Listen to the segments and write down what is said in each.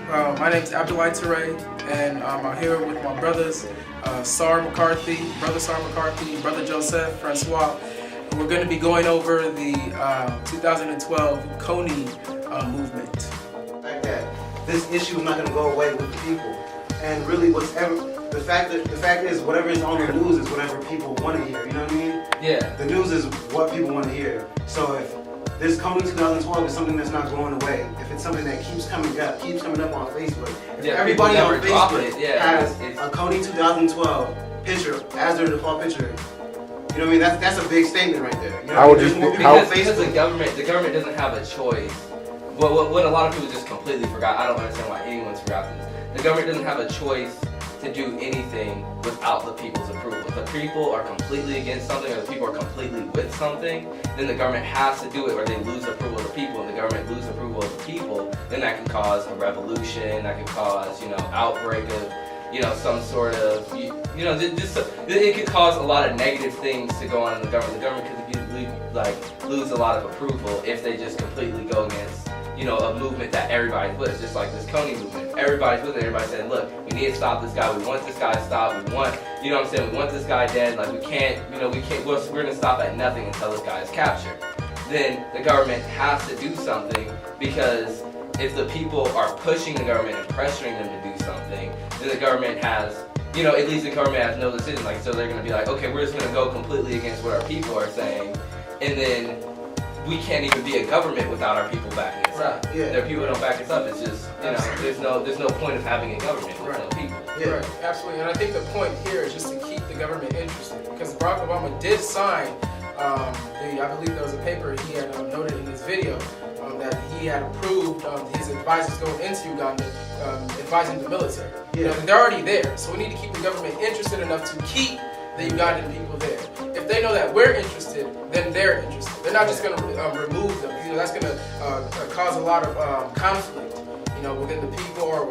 My name is Abdullah Toure, and I'm here with my brothers, Sar McCarthy, Brother Sar McCarthy, Brother Joseph, Francois. And we're going to be going over the 2012 KONY movement. Like that, this issue is not going to go away with the people. And really, the fact is, whatever is on the news is whatever people want to hear. You know what I mean? Yeah. The news is what people want to hear. So if this KONY 2012 is something that's not going away, if it's something that keeps coming up on Facebook, if everybody on Facebook has a KONY 2012 picture as their default picture, you know what I mean? That's a big statement right there. You know, because the government doesn't have a choice. What a lot of people just completely forgot. I don't understand why anyone's forgot this. The government doesn't have a choice to do anything without the people's approval. If the people are completely against something or the people are completely with something, then the government has to do it or they lose approval of the people, and the government loses approval of the people, then that can cause a revolution, that can cause, outbreak of, some sort of, it could cause a lot of negative things to go on in the government. The government could lose a lot of approval if they just completely go against a movement that everybody's with, just like this KONY movement. Everybody's with it. Everybody's saying, look, we need to stop this guy. We want this guy to stop. We want, we want this guy dead. Like, we can't, we're going to stop at nothing until this guy is captured. Then the government has to do something, because if the people are pushing the government and pressuring them to do something, then the government has, at least the government has no decision. Like, so they're going to be like, okay, we're just going to go completely against what our people are saying, and then we can't even be a government without our people backing us up. Yeah. Their people don't back us up. It's just, there's no point of having a government with no people. Yeah. Right, absolutely. And I think the point here is just to keep the government interested, because Barack Obama did sign, I believe there was a paper he had noted in his video that he had approved his advisors going into Uganda, advising the military. Yeah. They're already there, so we need to keep the government interested enough to keep the Ugandan people there. If they know that we're interested, then they're interested. They're not just going to remove them. That's going to cause a lot of conflict, within the people or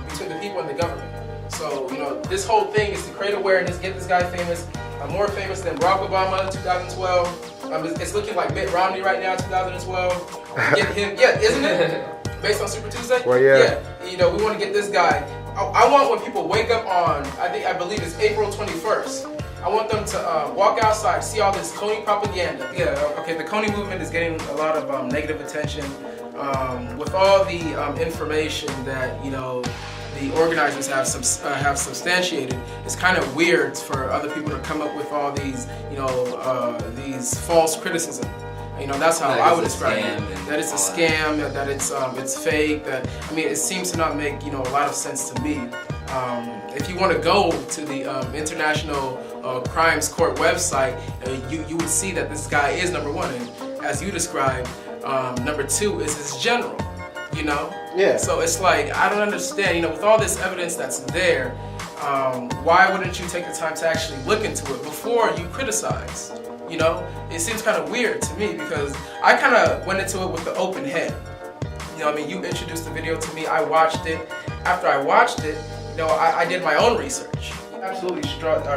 between the people and the government. So, this whole thing is to create awareness, get this guy famous, more famous than Barack Obama in 2012. It's looking like Mitt Romney right now, 2012. Get him, yeah, isn't it? Based on Super Tuesday? Well, yeah. We want to get this guy. I want when people wake up on, I believe it's April 21st. I want them to walk outside, see all this KONY propaganda. Yeah, okay, the KONY movement is getting a lot of negative attention with all the information that, the organizers have substantiated. It's kind of weird for other people to come up with all these, these false criticism. That's how I would describe it. That it's a scam, that it's fake. That it seems to not make a lot of sense to me. If you want to go to the International Crimes Court website, you would see that this guy is number one, and as you described, number two is his general. Yeah. So it's like, I don't understand. With all this evidence that's there, why wouldn't you take the time to actually look into it before you criticize? It seems kind of weird to me, because I kind of went into it with the open head. You introduced the video to me, I watched it. After I watched it, I did my own research. Absolutely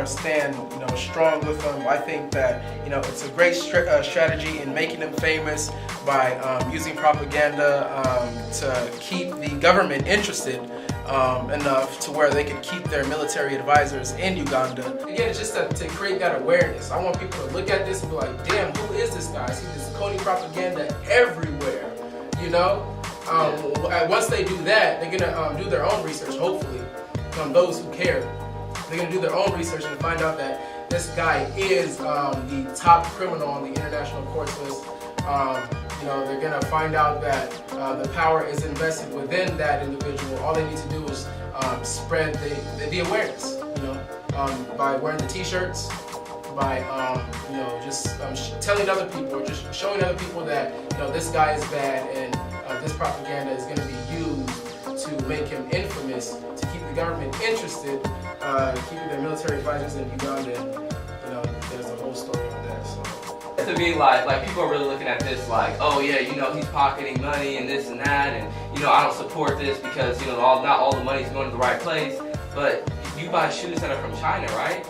stand strong with them. I think that it's a great strategy in making them famous by using propaganda to keep the government interested enough to where they can keep their military advisors in Uganda. Again, it's just to create that awareness. I want people to look at this and be like, damn, who is this guy? I see this KONY propaganda everywhere, Once they do that, they're gonna do their own research, hopefully, those who care. They're gonna do their own research and find out that this guy is the top criminal on the international courts list. They're gonna find out that the power is invested within that individual. All they need to do is spread the awareness, by wearing the t-shirts, by just telling other people, or just showing other people that this guy is bad, and this propaganda is gonna be used to make him infamous, to keep the government interested, keeping their military advisors in Uganda. There's a whole story on that. So. To be like people are really looking at this like, oh yeah, he's pocketing money and this and that, and I don't support this because not all the money's going to the right place. But you buy shoes that are from China, right?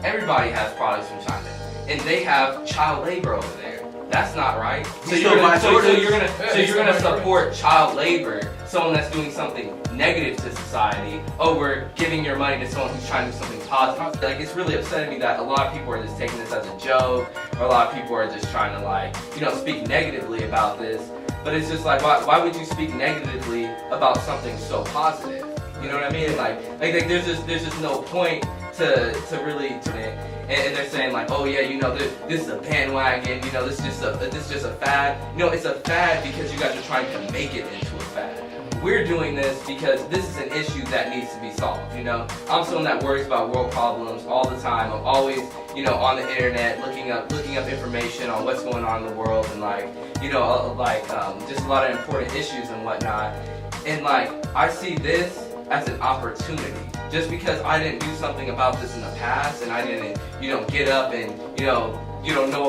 Everybody has products from China, and they have child labor over there. That's not right. So you're gonna support child labor, someone that's doing something negative to society, over giving your money to someone who's trying to do something positive. Like, it's really upsetting me that a lot of people are just taking this as a joke, or a lot of people are just trying to, like, you know, speak negatively about this. But it's just like, why would you speak negatively about something so positive? You know what I mean? Like there's just no point to really and they're saying like, oh yeah, you know, this is a bandwagon, you know, this is just a fad. You know, it's a fad because you guys are trying to make it into a fad. We're doing this because this is an issue that needs to be solved, you know? I'm someone that worries about world problems all the time. I'm always, you know, on the internet looking up information on what's going on in the world, and like, you know, just a lot of important issues and whatnot. And like, I see this as an opportunity. Just because I didn't do something about this in the past, and I didn't, you know, get up and, you know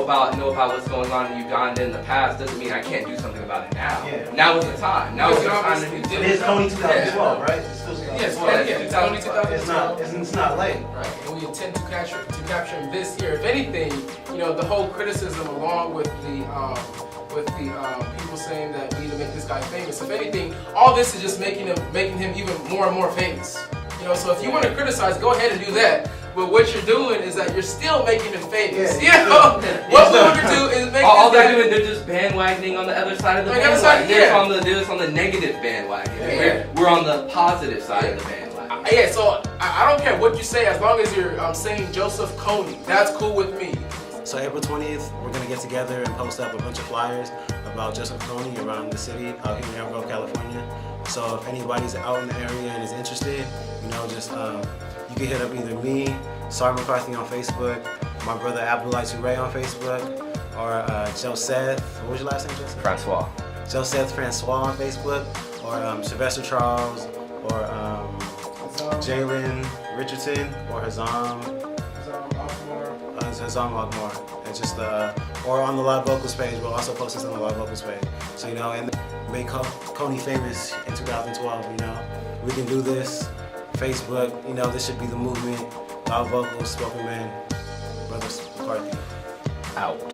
about what's going on in Uganda in the past, doesn't mean I can't do something about it now. Yeah. Now is the time. Now is the time to do something. It is KONY 2012, right? It's still Yes, KONY 2012. It's not late. Right, and we intend to capture him this year. If anything, you know, the whole criticism, along with the people saying that we need to make this guy famous. If anything, all this is just making him even more and more famous. You know, so if you want to criticize, go ahead and do that. But what you're doing is that you're still making him famous. Yeah, you know, what we want to do is make all they're doing, they're just bandwagoning on the other side of the bandwagon. They're just on the negative bandwagon. Yeah. We're on the positive side of the bandwagon. Yeah, so I don't care what you say, as long as you're saying Joseph KONY. That's cool with me. So April 20th, we're going to get together and post up a bunch of flyers about Joseph KONY around the city, out here in Elk Grove, California. So if anybody's out in the area and is interested, you know, just you can hit up either me, Sarah McCarthy on Facebook, my brother Abdullah Touré on Facebook, or Joseph, what was your last name, Joseph? Francois. Joseph Francois on Facebook, or Sylvester Charles, or Jalen Richardson, or Hazam Akmar. And just or on the Live Vocals page. We'll also post this on the Live Vocals page. So, you know, and make KONY famous in 2012. You know, we can do this. Facebook, you know, this should be the movement. Live Vocals, Spokenmen, Brothers McCarthy. Out.